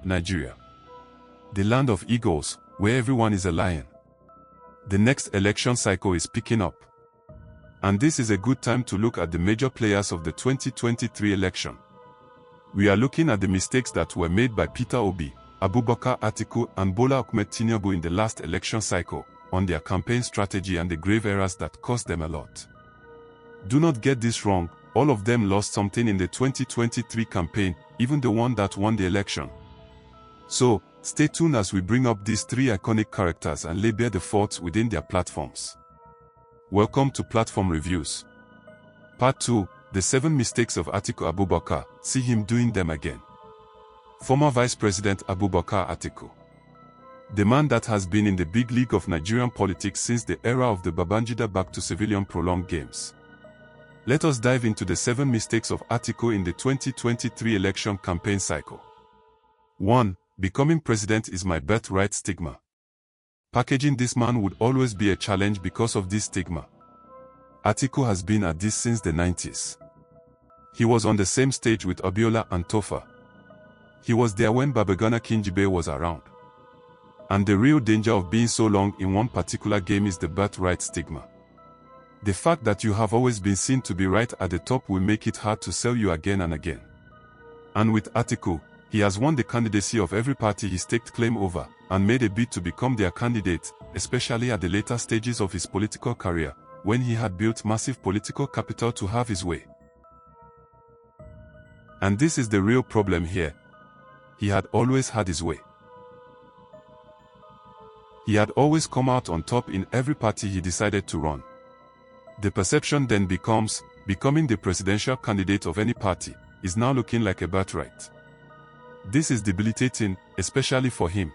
Nigeria. The land of eagles, where everyone is a lion. The next election cycle is picking up. And this is a good time to look at the major players of the 2023 election. We are looking at the mistakes that were made by Peter Obi, Abubakar Atiku and Bola Ahmed Tinubu in the last election cycle, on their campaign strategy and the grave errors that cost them a lot. Do not get this wrong, all of them lost something in the 2023 campaign, even the one that won the election. So, stay tuned as we bring up these three iconic characters and lay bare the faults within their platforms. Welcome to Platform Reviews. Part 2, The 7 Mistakes of Atiku Abubakar, see him doing them again. Former Vice President Abubakar Atiku. The man that has been in the big league of Nigerian politics since the era of the Babangida back-to-civilian prolonged games. Let us dive into the 7 mistakes of Atiku in the 2023 election campaign cycle. 1. Becoming president is my birthright stigma. Packaging this man would always be a challenge because of this stigma. Atiku has been at this since the 90s. He was on the same stage with Abiola and Tofa. He was there when Babagana Kingibe was around. And the real danger of being so long in one particular game is the birthright stigma. The fact that you have always been seen to be right at the top will make it hard to sell you again and again. And with Atiku, he has won the candidacy of every party he staked claim over, and made a bid to become their candidate, especially at the later stages of his political career, when he had built massive political capital to have his way. And this is the real problem here. He had always had his way. He had always come out on top in every party he decided to run. The perception then becomes, becoming the presidential candidate of any party, is now looking like a birthright. This is debilitating, especially for him.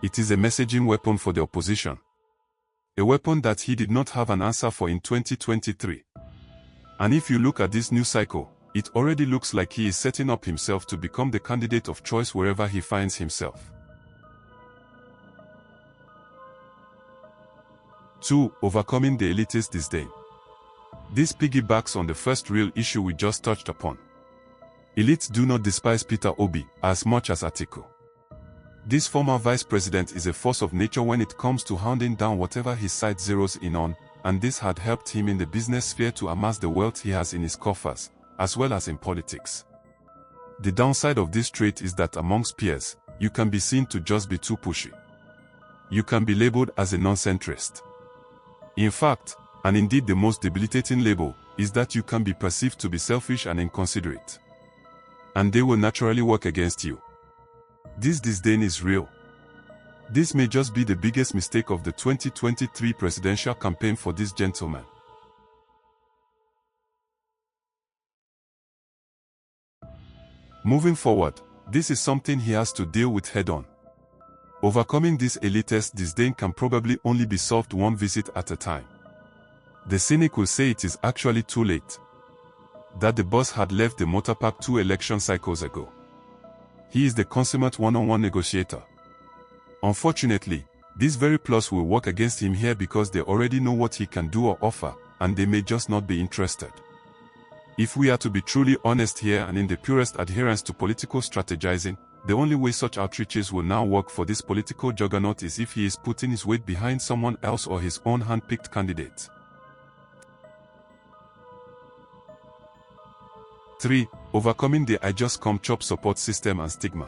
It is a messaging weapon for the opposition. A weapon that he did not have an answer for in 2023. And if you look at this new cycle, it already looks like he is setting up himself to become the candidate of choice wherever he finds himself. 2. Overcoming the elitist disdain. This piggybacks on the first real issue we just touched upon. Elites do not despise Peter Obi as much as Atiku. This former vice president is a force of nature when it comes to hounding down whatever his side zeroes in on, and this had helped him in the business sphere to amass the wealth he has in his coffers, as well as in politics. The downside of this trait is that amongst peers, you can be seen to just be too pushy. You can be labeled as a non-centrist. In fact, and indeed the most debilitating label, is that you can be perceived to be selfish and inconsiderate. And they will naturally work against you. This disdain is real. This may just be the biggest mistake of the 2023 presidential campaign for this gentleman. Moving forward, this is something he has to deal with head-on. Overcoming this elitist disdain can probably only be solved one visit at a time. The cynic will say it is actually too late. That the boss had left the motor park 2 election cycles ago. He is the consummate one-on-one negotiator. Unfortunately, this very plus will work against him here because they already know what he can do or offer, and they may just not be interested. If we are to be truly honest here and in the purest adherence to political strategizing, the only way such outreaches will now work for this political juggernaut is if he is putting his weight behind someone else or his own hand-picked candidate. 3. Overcoming the I just come chop support system and stigma.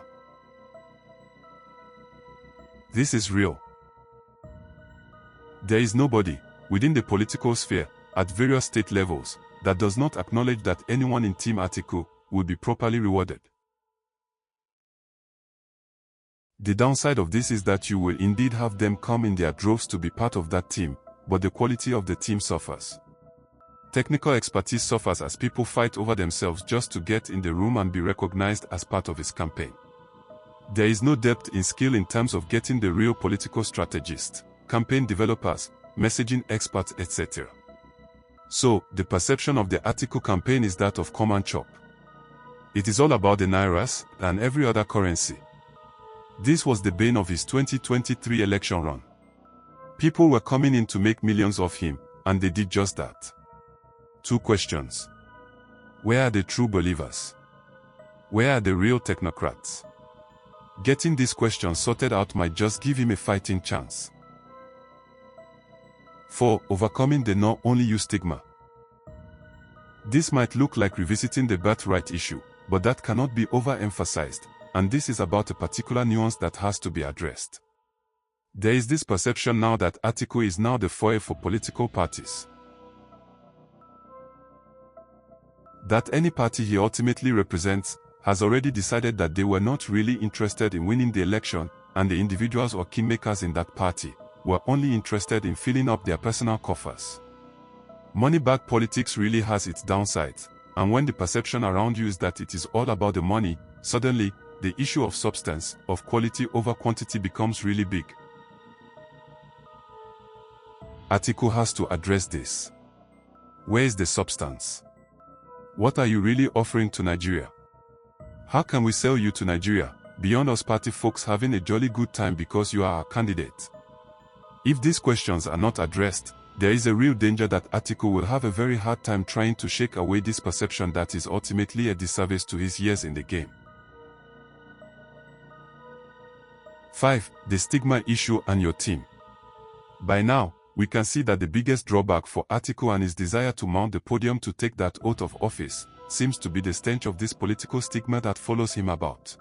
This is real. There is nobody, within the political sphere, at various state levels, that does not acknowledge that anyone in Team Atiku will be properly rewarded. The downside of this is that you will indeed have them come in their droves to be part of that team, but the quality of the team suffers. Technical expertise suffers as people fight over themselves just to get in the room and be recognized as part of his campaign. There is no depth in skill in terms of getting the real political strategists, campaign developers, messaging experts, etc. So, the perception of the Atiku campaign is that of come and chop. It is all about the nairas and every other currency. This was the bane of his 2023 election run. People were coming in to make millions of him, and they did just that. 2 questions. Where are the true believers? Where are the real technocrats? Getting this question sorted out might just give him a fighting chance. 4. Overcoming the "not only you" stigma. This might look like revisiting the birthright issue, but that cannot be overemphasized, and this is about a particular nuance that has to be addressed. There is this perception now that Atiku is now the foil for political parties. That any party he ultimately represents has already decided that they were not really interested in winning the election, and the individuals or kingmakers in that party were only interested in filling up their personal coffers. Money-bag politics really has its downsides, and when the perception around you is that it is all about the money, suddenly, the issue of substance, of quality over quantity becomes really big. Atiku has to address this. Where is the substance? What are you really offering to Nigeria? How can we sell you to Nigeria, beyond us party folks having a jolly good time because you are our candidate? If these questions are not addressed, there is a real danger that Atiku will have a very hard time trying to shake away this perception that is ultimately a disservice to his years in the game. 5. The stigma issue and your team. By now, we can see that the biggest drawback for Atiku and his desire to mount the podium to take that oath of office seems to be the stench of this political stigma that follows him about.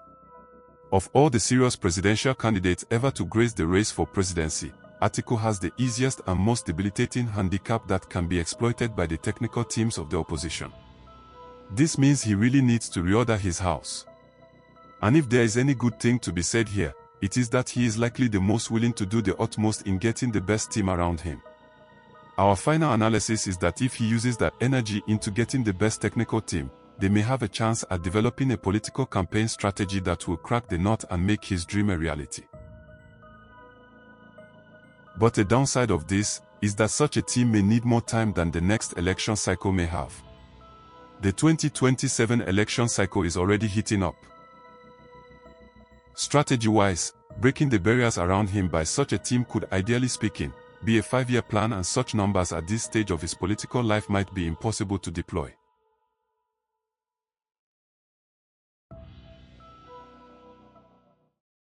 Of all the serious presidential candidates ever to grace the race for presidency, Atiku has the easiest and most debilitating handicap that can be exploited by the technical teams of the opposition. This means he really needs to reorder his house. And if there is any good thing to be said here, it is that he is likely the most willing to do the utmost in getting the best team around him. Our final analysis is that if he uses that energy into getting the best technical team, they may have a chance at developing a political campaign strategy that will crack the nut and make his dream a reality. But the downside of this is that such a team may need more time than the next election cycle may have. The 2027 election cycle is already heating up. Strategy-wise, breaking the barriers around him by such a team could, ideally speaking, be a 5-year plan, and such numbers at this stage of his political life might be impossible to deploy.